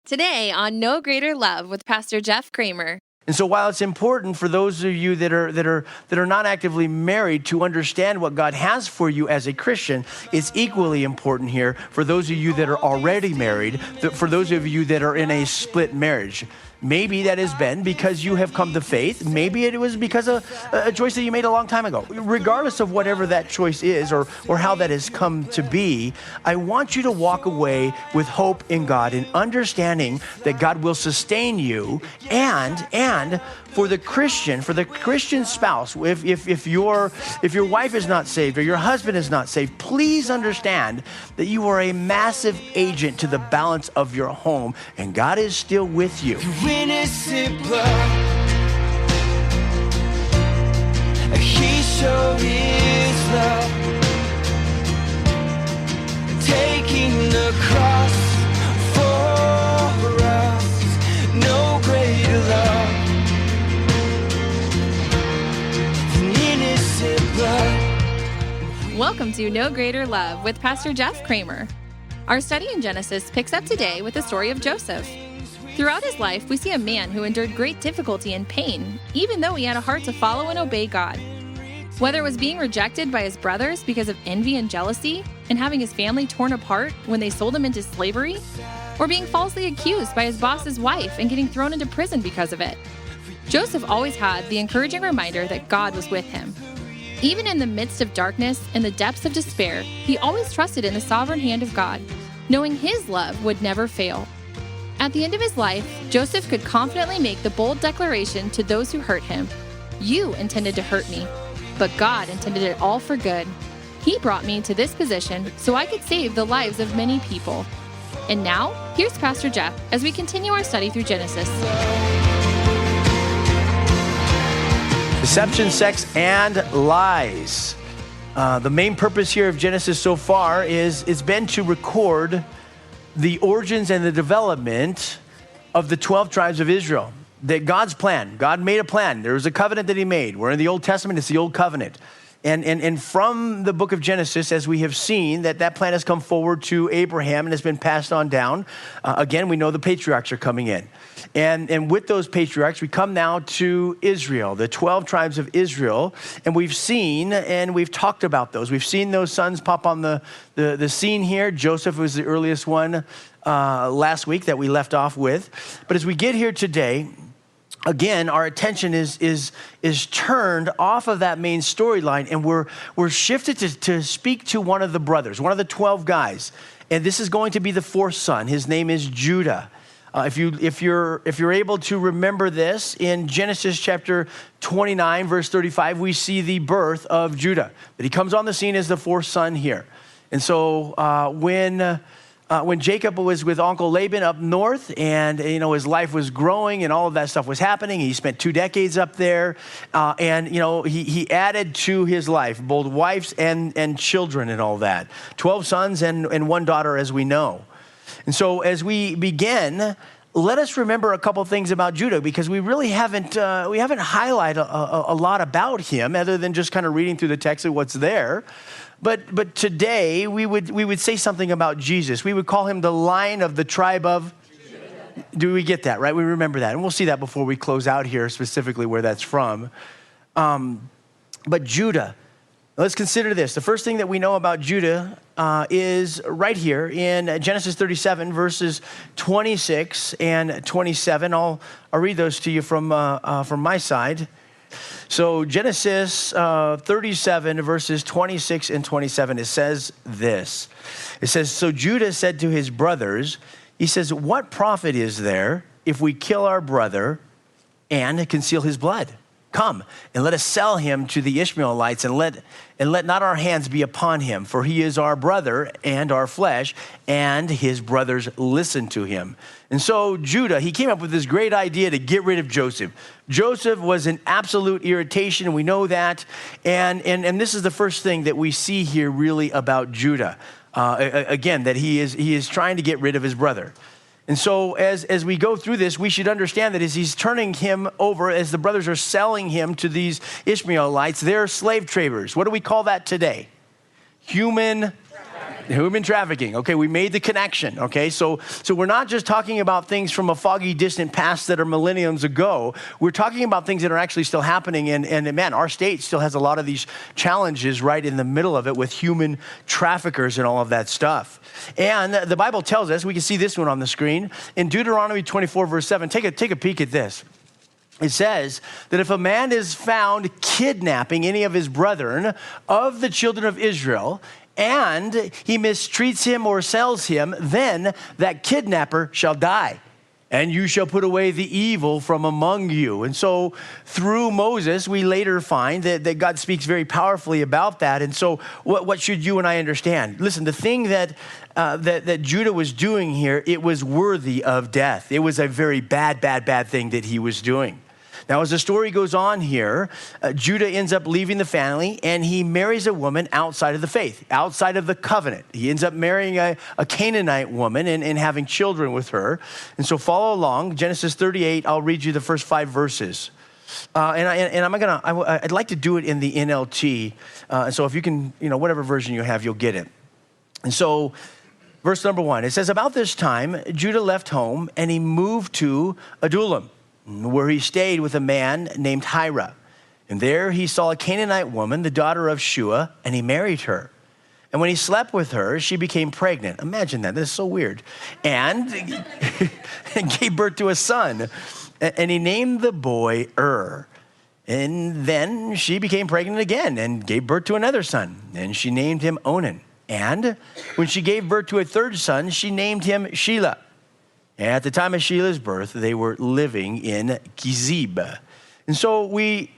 Today on No Greater Love with Pastor Jeff Kramer. And so while it's important for those of you that are not actively married to understand what God has for you as a Christian, it's equally important here for those of you that are already married, for those of you that are in a split marriage. Maybe that has been because you have come to faith. Maybe it was because of a choice that you made a long time ago. Regardless of whatever that choice is or how that has come to be, I want you to walk away with hope in God and understanding that God will sustain you and for the Christian spouse, if your wife is not saved or your husband is not saved, please understand that you are a massive agent to the balance of your home, and God is still with you. Innocent blood, He showed His love, taking the cross for us. No greater love than innocent blood. Welcome to No Greater Love with Pastor Jeff Kramer. Our study in Genesis picks up today with the story of Joseph. Throughout his life, we see a man who endured great difficulty and pain, even though he had a heart to follow and obey God. Whether it was being rejected by his brothers because of envy and jealousy, and having his family torn apart when they sold him into slavery, or being falsely accused by his boss's wife and getting thrown into prison because of it, Joseph always had the encouraging reminder that God was with him. Even in the midst of darkness and the depths of despair, he always trusted in the sovereign hand of God, knowing His love would never fail. At the end of his life, Joseph could confidently make the bold declaration to those who hurt him, "You intended to hurt me, but God intended it all for good. He brought me to this position so I could save the lives of many people." And now, here's Pastor Jeff as we continue our study through Genesis. Deception, sex, and lies. The main purpose here of Genesis so far is it's been to record the origins and the development of the 12 tribes of Israel. That God's plan, God made a plan. There was a covenant that He made. We're in the Old Testament, it's the Old Covenant. And from the book of Genesis, as we have seen, that plan has come forward to Abraham and has been passed on down. Again, we know the patriarchs are coming in. And with those patriarchs, we come now to Israel, the 12 tribes of Israel. And we've seen and we've talked about those. We've seen those sons pop on the scene here. Joseph was the earliest one last week that we left off with. But as we get here today, again, our attention is turned off of that main storyline, and we're shifted to speak to one of the brothers, one of the 12 guys. And this is going to be the fourth son. His name is Judah. If you're able to remember this, in Genesis chapter 29, verse 35, we see the birth of Judah. That he comes on the scene as the fourth son here. And so when Jacob was with Uncle Laban up north, and his life was growing and all of that stuff was happening, he spent 2 decades up there, and he added to his life both wives and children and all that. 12 sons and 1 daughter, as we know. And so as we begin, let us remember a couple things about Judah, because we really haven't highlighted a lot about him other than just kind of reading through the text of what's there. But today we would say something about Jesus. We would call him the Lion of the tribe of Judah. Do we get that, right? We remember that. And we'll see that before we close out here, specifically where that's from. But Judah, let's consider this. The first thing that we know about Judah is right here in Genesis 37, verses 26 and 27. I'll read those to you from my side. So Genesis 37, verses 26 and 27, it says this. It says, "So Judah said to his brothers," he says, "What profit is there if we kill our brother and conceal his blood? Come, and let us sell him to the Ishmaelites, and let not our hands be upon him, for he is our brother and our flesh," and his brothers listened to him. And so Judah, he came up with this great idea to get rid of Joseph. Joseph was an absolute irritation, and we know that. And this is the first thing that we see here really about Judah. Again, that he is trying to get rid of his brother. And so as we go through this, we should understand that as he's turning him over, as the brothers are selling him to these Ishmaelites, they're slave traders. What do we call that today? Human Human trafficking. Okay, we made the connection. Okay, so we're not just talking about things from a foggy, distant past that are millenniums ago. We're talking about things that are actually still happening. And man, our state still has a lot of these challenges right in the middle of it with human traffickers and all of that stuff. And the Bible tells us, we can see this one on the screen, in Deuteronomy 24, verse 7. Take a peek at this. It says that if a man is found kidnapping any of his brethren of the children of Israel, and he mistreats him or sells him, then that kidnapper shall die, and you shall put away the evil from among you. And so through Moses, we later find that God speaks very powerfully about that. And so what should you and I understand? Listen, the thing that Judah was doing here, it was worthy of death. It was a very bad thing that he was doing. Now, as the story goes on here, Judah ends up leaving the family, and he marries a woman outside of the faith, outside of the covenant. He ends up marrying a Canaanite woman and having children with her. And so follow along. Genesis 38, I'll read you the first 5 verses. I'd like to do it in the NLT. So if you can, whatever version you have, you'll get it. And so verse number 1, it says, about this time, Judah left home, and he moved to Adullam, where he stayed with a man named Hira. And there he saw a Canaanite woman, the daughter of Shua, and he married her. And when he slept with her, she became pregnant. Imagine that. This is so weird. And gave birth to a son. And he named the boy And then she became pregnant again and gave birth to another son. And she named him Onan. And when she gave birth to a third son, she named him Shelah. At the time of Shelah's birth, they were living in Kizib. And so we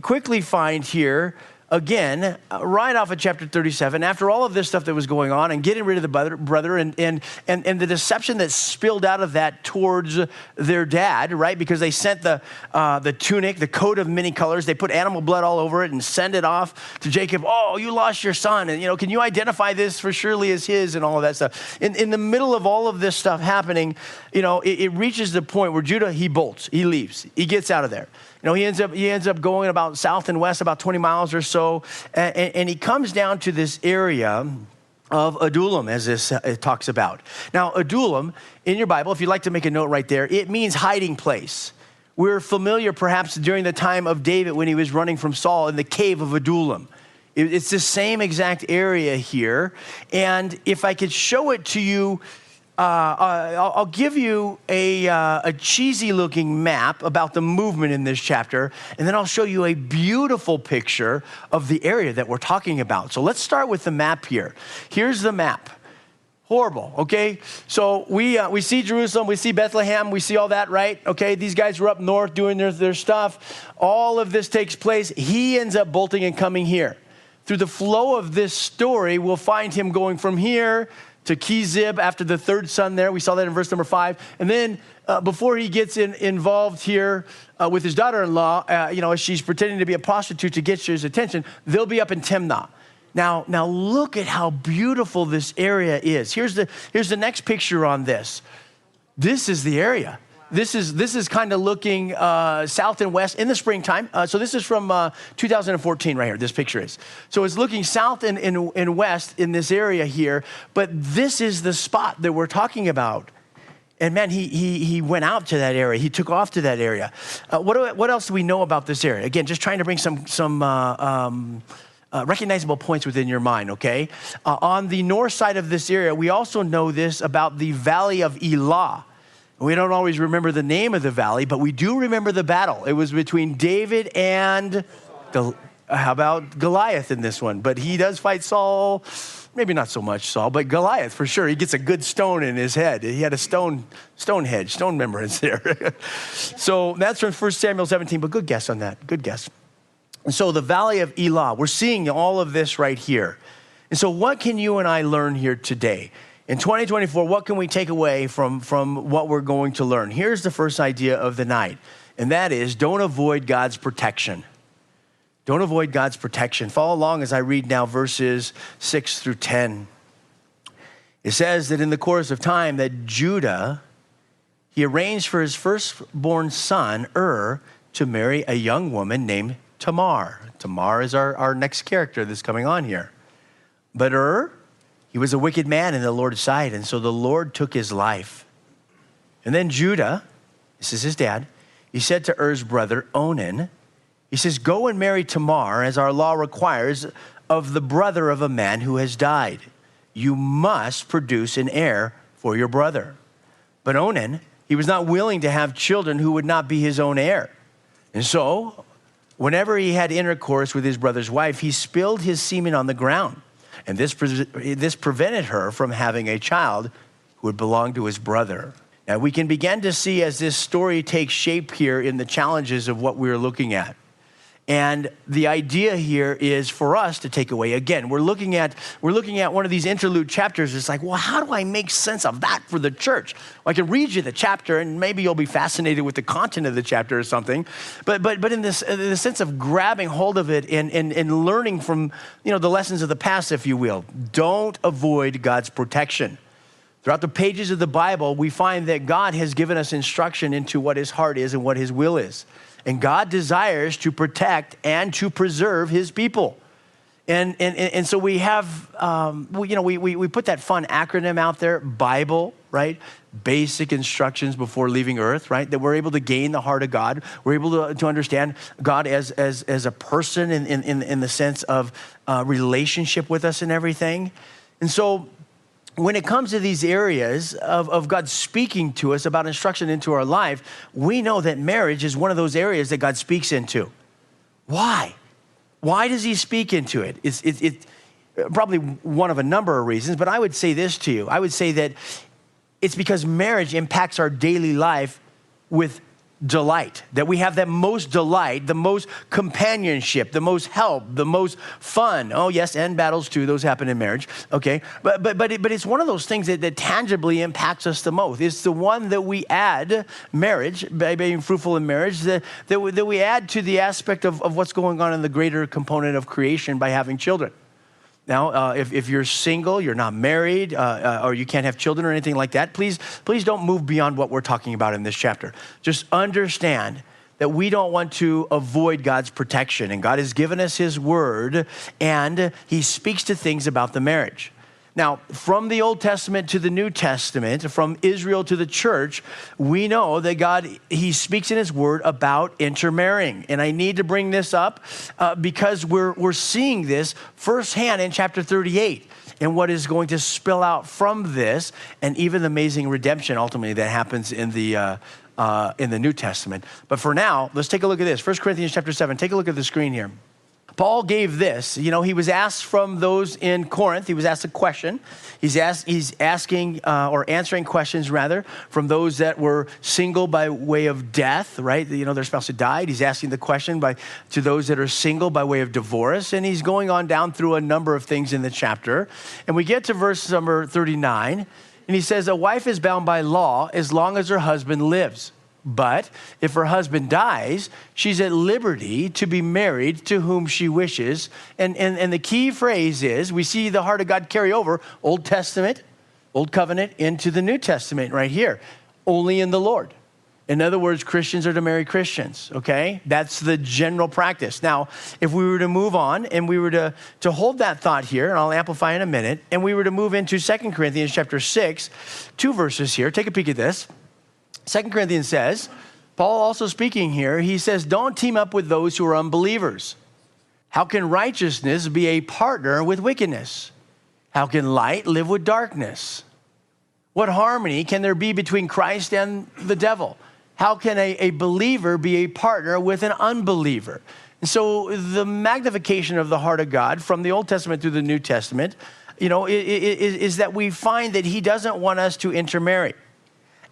quickly find here, again, right off of chapter 37, after all of this stuff that was going on and getting rid of the brother and the deception that spilled out of that towards their dad, right? Because they sent the tunic, the coat of many colors. They put animal blood all over it and send it off to Jacob. Oh, you lost your son. And, can you identify this for surely as his and all of that stuff? In the middle of all of this stuff happening, it reaches the point where Judah, he bolts, he leaves, he gets out of there. He ends up going about south and west, about 20 miles or so, and he comes down to this area of Adullam, as this it talks about. Now, Adullam, in your Bible, if you'd like to make a note right there, it means hiding place. We're familiar, perhaps, during the time of David when he was running from Saul in the cave of Adullam. It's the same exact area here, and if I could show it to you, I'll give you a cheesy-looking map about the movement in this chapter, and then I'll show you a beautiful picture of the area that we're talking about. So let's start with the map here. Here's the map. Horrible, okay? So we see Jerusalem, we see Bethlehem, we see all that, right? Okay, these guys were up north doing their stuff. All of this takes place. He ends up bolting and coming here. Through the flow of this story, we'll find him going from here to Kizib after the third son there. We saw that in verse number 5. And then before he gets involved here with his daughter-in-law, as she's pretending to be a prostitute to get his attention, they'll be up in Timnah. Now look at how beautiful this area is. Here's the next picture on this. This is the area. This is kind of looking south and west in the springtime. So this is from 2014 right here, this picture is. So it's looking south and west in this area here, but this is the spot that we're talking about. And man, he went out to that area. He took off to that area. What else do we know about this area? Again, just trying to bring some recognizable points within your mind, okay? On the north side of this area, we also know this about the Valley of Elah. We don't always remember the name of the valley, but we do remember the battle. It was between David and, how about Goliath in this one? But he does fight Saul, maybe not so much Saul, but Goliath for sure. He gets a good stone in his head. He had a stone remembrance there. So that's from 1 Samuel 17, but good guess on that, good guess. And so the Valley of Elah, we're seeing all of this right here. And so what can you and I learn here today? In 2024, what can we take away from what we're going to learn? Here's the first idea of the night, and that is don't avoid God's protection. Don't avoid God's protection. Follow along as I read now verses 6 through 10. It says that in the course of time that Judah, he arranged for his firstborn son, to marry a young woman named Tamar. Tamar is our next character that's coming on here. But He was a wicked man in the Lord's sight, and so the Lord took his life. And then Judah, this is his dad, he said to Er's brother, Onan, he says, go and marry Tamar, as our law requires, of the brother of a man who has died. You must produce an heir for your brother. But Onan, he was not willing to have children who would not be his own heir. And so, whenever he had intercourse with his brother's wife, he spilled his semen on the ground. And this prevented her from having a child who would belong to his brother. Now, we can begin to see as this story takes shape here in the challenges of what we're looking at. And the idea here is for us to take away. Again, we're looking at one of these interlude chapters. It's like, well, how do I make sense of that for the church? Well, I can read you the chapter, and maybe you'll be fascinated with the content of the chapter or something. But in the sense of grabbing hold of it and learning from the lessons of the past, if you will, don't avoid God's protection. Throughout the pages of the Bible, we find that God has given us instruction into what his heart is and what his will is. And God desires to protect and to preserve his people. And so we have, we put that fun acronym out there, Bible, right? Basic instructions before leaving earth, right? That we're able to gain the heart of God. We're able to understand God as a person in the sense of relationship with us and everything. And so when it comes to these areas of God speaking to us about instruction into our life, we know that marriage is one of those areas that God speaks into. Why? Why does he speak into it? It's probably one of a number of reasons, but I would say this to you. I would say that it's because marriage impacts our daily life with delight, that we have that most delight, the most companionship, the most help, the most fun. Oh yes, and battles too, those happen in marriage, okay? But it's one of those things that tangibly impacts us the most. It's the one that we add, marriage, by being fruitful in marriage, that we add to the aspect of what's going on in the greater component of creation by having children. Now, if you're single, you're not married, or you can't have children or anything like that, please don't move beyond what we're talking about in this chapter. Just understand that we don't want to avoid God's protection. And God has given us his word, and he speaks to things about the marriage. Now, from the Old Testament to the New Testament, from Israel to the church, we know that God, he speaks in his word about intermarrying. And I need to bring this up because we're seeing this firsthand in chapter 38 and what is going to spill out from this, and even the amazing redemption ultimately that happens in the New Testament. But for now, let's take a look at this. 1 Corinthians chapter 7, take a look at the screen here. Paul gave this. He was asked from those in Corinth. He was asked a question. He's asking or answering questions rather from those that were single by way of death, right? Their spouse had died. He's asking the question to those that are single by way of divorce. And he's going on down through a number of things in the chapter. And we get to verse number 39. And he says, a wife is bound by law as long as her husband lives. But if her husband dies, she's at liberty to be married to whom she wishes. And the key phrase is, we see the heart of God carry over Old Testament, Old Covenant into the New Testament right here. Only in the Lord. In other words, Christians are to marry Christians, okay? That's the general practice. Now, if we were to move on and we were to hold that thought here, and I'll amplify in a minute, and we were to move into 2 Corinthians chapter 6, 2 verses here. Take a peek at this. 2 Corinthians says, Paul also speaking here, he says, don't team up with those who are unbelievers. How can righteousness be a partner with wickedness? How can light live with darkness? What harmony can there be between Christ and the devil? How can a believer be a partner with an unbeliever? And so the magnification of the heart of God from the Old Testament through the New Testament, is that we find that he doesn't want us to intermarry.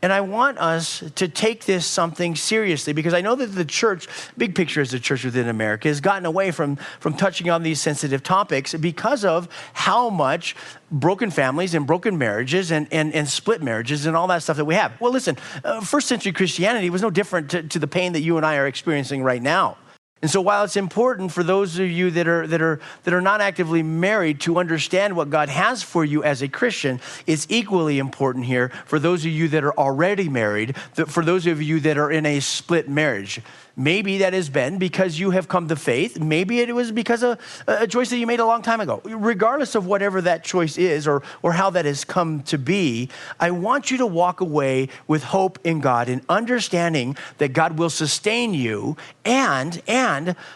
And I want us to take this something seriously, because I know that the church, big picture as the church within America, has gotten away from touching on these sensitive topics because of how much broken families and broken marriages and split marriages and all that stuff that we have. Well, listen, first century Christianity was no different to the pain that you and I are experiencing right now. And so while it's important for those of you that are not actively married to understand what God has for you as a Christian, it's equally important here for those of you that are already married, for those of you that are in a split marriage. Maybe that has been because you have come to faith. Maybe it was because of a choice that you made a long time ago. Regardless of whatever that choice is or how that has come to be, I want you to walk away with hope in God and understanding that God will sustain you. And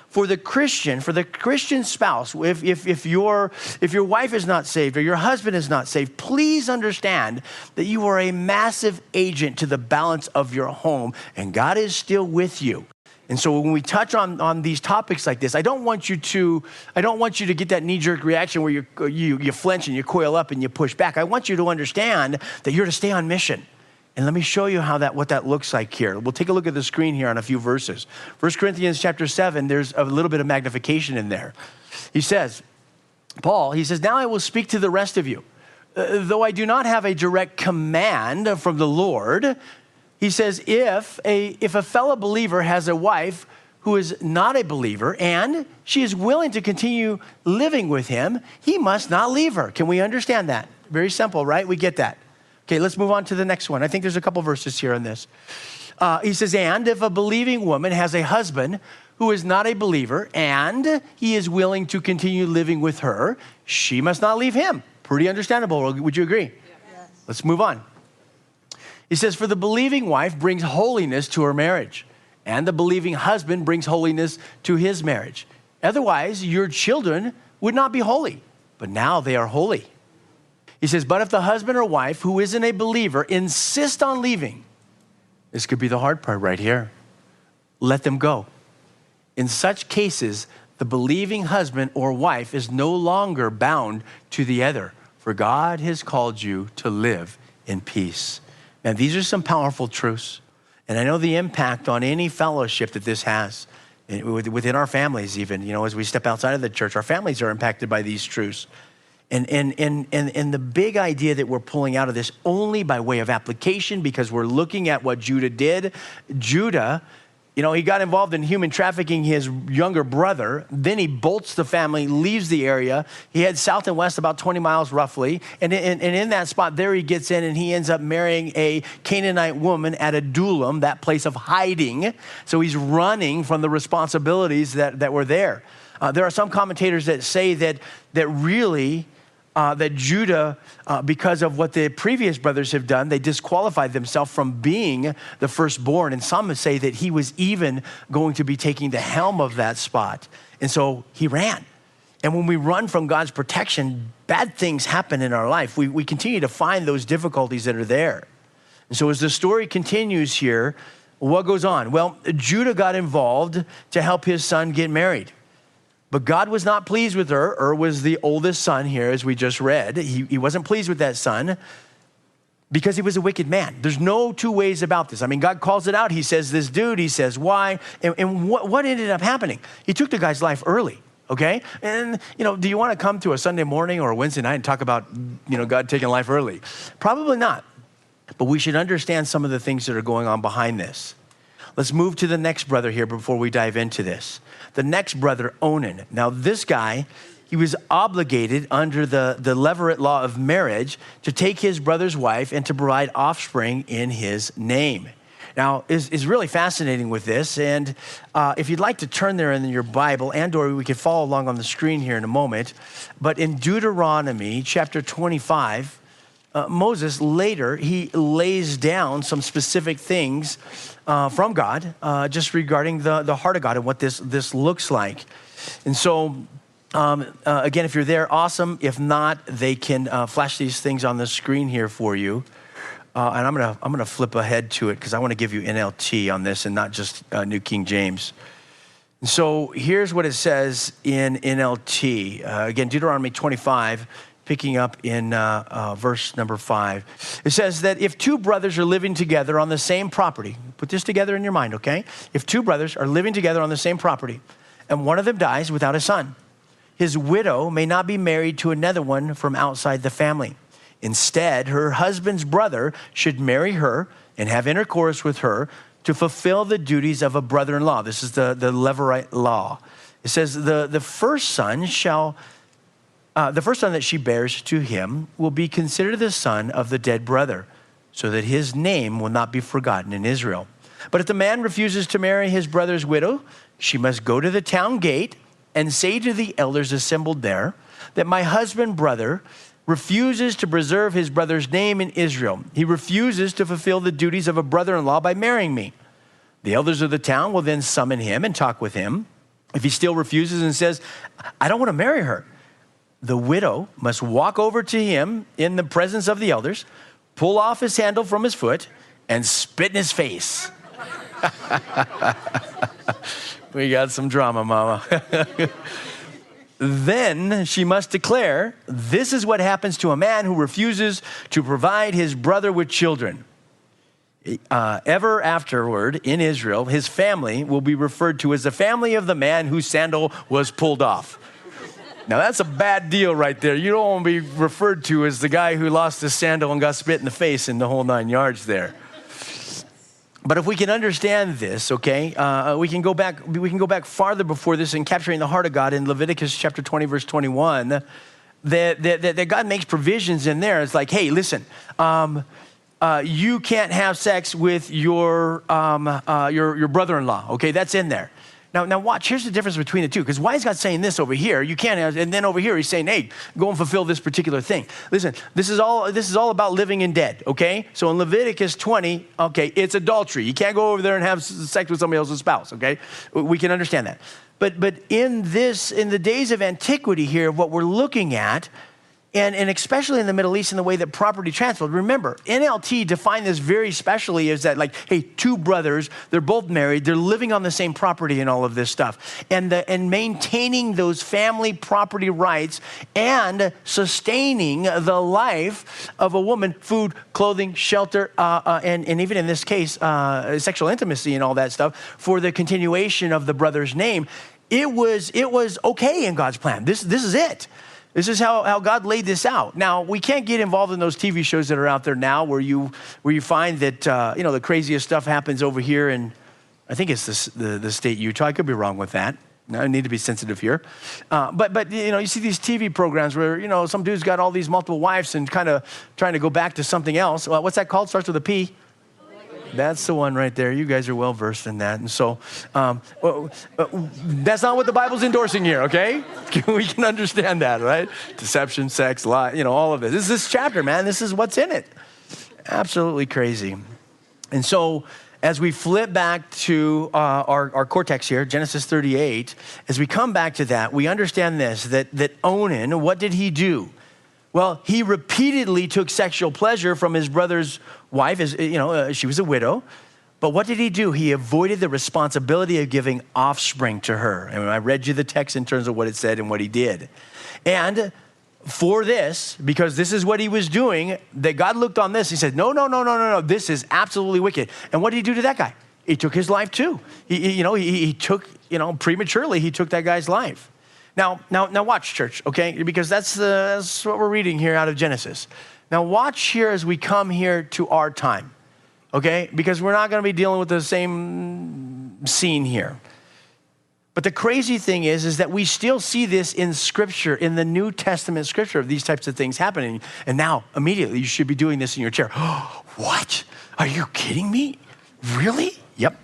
for the Christian spouse, if your wife is not saved or your husband is not saved, please understand that you are a massive agent to the balance of your home, and God is still with you. And so when we touch on these topics like this, I don't want you to get that knee-jerk reaction where you flinch and you coil up and you push back. I want you to understand that you're to stay on mission. And let me show you what that looks like here. We'll take a look at the screen here on a few verses. 1 Corinthians chapter 7, there's a little bit of magnification in there. He says, now I will speak to the rest of you. Though I do not have a direct command from the Lord, he says, if a fellow believer has a wife who is not a believer and she is willing to continue living with him, he must not leave her. Can we understand that? Very simple, right? We get that. Okay, let's move on to the next one. I think there's a couple verses here on this. He says, and if a believing woman has a husband who is not a believer and he is willing to continue living with her, she must not leave him. Pretty understandable. Would you agree? Yes. Let's move on. He says, for the believing wife brings holiness to her marriage, and the believing husband brings holiness to his marriage. Otherwise, your children would not be holy, but now they are holy. He says, but if the husband or wife who isn't a believer insist on leaving, this could be the hard part right here, let them go. In such cases, the believing husband or wife is no longer bound to the other, for God has called you to live in peace. Now, these are some powerful truths. And I know the impact on any fellowship that this has within our families even, as we step outside of the church, our families are impacted by these truths. And the big idea that we're pulling out of this only by way of application, because we're looking at what Judah did. Judah, he got involved in human trafficking his younger brother. Then he bolts the family, leaves the area. He heads south and west about 20 miles roughly. And in that spot there he gets in and he ends up marrying a Canaanite woman at Adullam, that place of hiding. So he's running from the responsibilities that were there. There are some commentators that say that really that Judah, because of what the previous brothers have done, they disqualified themselves from being the firstborn. And some say that he was even going to be taking the helm of that spot. And so he ran. And when we run from God's protection, bad things happen in our life. We continue to find those difficulties that are there. And so as the story continues here, what goes on? Well, Judah got involved to help his son get married. But God was not pleased with Ur was the oldest son here, as we just read. He wasn't pleased with that son because he was a wicked man. There's no two ways about this. I mean, God calls it out. He says, this dude, he says, why? And what ended up happening? He took the guy's life early, okay? And, do you want to come to a Sunday morning or a Wednesday night and talk about, God taking life early? Probably not. But we should understand some of the things that are going on behind this. Let's move to the next brother here before we dive into this. The next brother, Onan. Now, this guy, he was obligated under the Levirate law of marriage to take his brother's wife and to provide offspring in his name. Now, is really fascinating with this. And if you'd like to turn there in your Bible, or we could follow along on the screen here in a moment. But in Deuteronomy chapter 25, Moses later, he lays down some specific things from God, just regarding the heart of God and what this looks like. And so, again, if you're there, awesome. If not, they can flash these things on the screen here for you. And I'm gonna flip ahead to it because I want to give you NLT on this and not just New King James. And so here's what it says in NLT. Again, Deuteronomy 25. Picking up in verse number 5. It says that if two brothers are living together on the same property, put this together in your mind, okay? If two brothers are living together on the same property and one of them dies without a son, his widow may not be married to another one from outside the family. Instead, her husband's brother should marry her and have intercourse with her to fulfill the duties of a brother-in-law. This is the Levirate law. It says the first son that she bears to him will be considered the son of the dead brother, so that his name will not be forgotten in Israel. But if the man refuses to marry his brother's widow, she must go to the town gate and say to the elders assembled there that my husband brother refuses to preserve his brother's name in Israel. He refuses to fulfill the duties of a brother-in-law by marrying me. The elders of the town will then summon him and talk with him. If he still refuses and says, I don't want to marry her, the widow must walk over to him in the presence of the elders, pull off his sandal from his foot, and spit in his face. We got some drama, mama. Then she must declare, this is what happens to a man who refuses to provide his brother with children. Ever afterward, in Israel, his family will be referred to as the family of the man whose sandal was pulled off. Now, that's a bad deal right there. You don't want to be referred to as the guy who lost his sandal and got spit in the face in the whole 9 yards there. But if we can understand this, okay, we can go back farther before this in capturing the heart of God in Leviticus chapter 20, verse 21, that God makes provisions in there. It's like, hey, listen, you can't have sex with your brother-in-law, okay? That's in there. Now watch, here's the difference between the two, because why is God saying this over here? You can't have, and then over here he's saying, hey, go and fulfill this particular thing. Listen, this is all about living in dead, okay? So in Leviticus 20, okay, it's adultery. You can't go over there and have sex with somebody else's spouse, okay? We can understand that. But in the days of antiquity here, what we're looking at, and especially in the Middle East in the way that property transferred. Remember, NLT defined this very specially as that, like, hey, two brothers, they're both married, they're living on the same property and all of this stuff. And maintaining those family property rights and sustaining the life of a woman, food, clothing, shelter, and even in this case, sexual intimacy and all that stuff for the continuation of the brother's name. It was okay in God's plan. This is it. This is how God laid this out. Now, we can't get involved in those TV shows that are out there now where you find that, the craziest stuff happens over here in, I think it's the state Utah. I could be wrong with that. I need to be sensitive here. But you see these TV programs where, some dude's got all these multiple wives and kind of trying to go back to something else. What's that called? Starts with a P. That's the one right there. You guys are well versed in that. And so that's not what the Bible's endorsing here, okay? We can understand that, right? Deception, sex, lie, all of this. This is this chapter, man. This is what's in it. Absolutely crazy. And so as we flip back to our core text here, Genesis 38, as we come back to that, we understand this, that Onan, what did he do? Well, he repeatedly took sexual pleasure from his brother's wife, she was a widow. But what did he do? He avoided the responsibility of giving offspring to her. And I read you the text in terms of what it said and what he did. And for this, because this is what he was doing, that God looked on this, he said, no, this is absolutely wicked. And what did he do to that guy? He took his life too. He took, prematurely, he took that guy's life. Now watch, church, okay? Because that's what we're reading here out of Genesis. Now watch here as we come here to our time, okay? Because we're not going to be dealing with the same scene here. But the crazy thing is that we still see this in Scripture, in the New Testament Scripture, of these types of things happening. And now, immediately, you should be doing this in your chair. What? Are you kidding me? Really? Yep.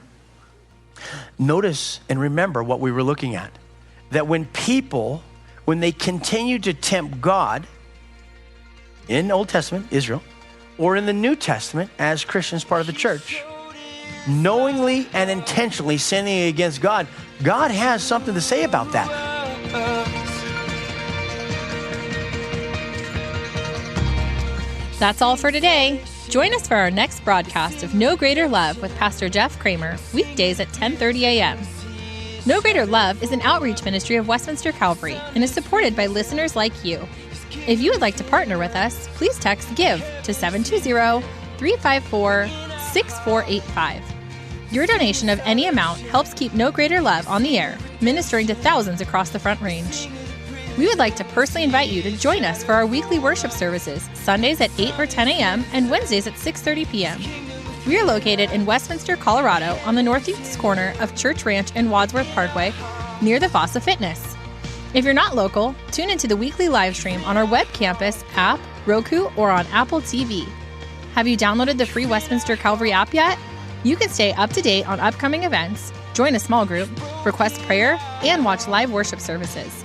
Notice and remember what we were looking at. That when they continue to tempt God, in Old Testament, Israel, or in the New Testament, as Christians, part of the church, knowingly and intentionally sinning against God, God has something to say about that. That's all for today. Join us for our next broadcast of No Greater Love with Pastor Jeff Kramer, weekdays at 10:30 a.m. No Greater Love is an outreach ministry of Westminster Calvary and is supported by listeners like you. If you would like to partner with us, please text GIVE to 720-354-6485. Your donation of any amount helps keep No Greater Love on the air, ministering to thousands across the Front Range. We would like to personally invite you to join us for our weekly worship services, Sundays at 8 or 10 a.m. and Wednesdays at 6:30 p.m. We are located in Westminster, Colorado, on the northeast corner of Church Ranch and Wadsworth Parkway, near the Fossa Fitness. If you're not local, tune into the weekly live stream on our web campus, app, Roku, or on Apple TV. Have you downloaded the free Westminster Calvary app yet? You can stay up to date on upcoming events, join a small group, request prayer, and watch live worship services.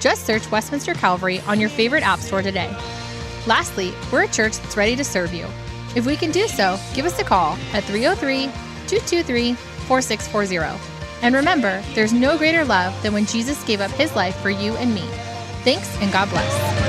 Just search Westminster Calvary on your favorite app store today. Lastly, we're a church that's ready to serve you. If we can do so, give us a call at 303-223-4640. And remember, there's no greater love than when Jesus gave up his life for you and me. Thanks, and God bless.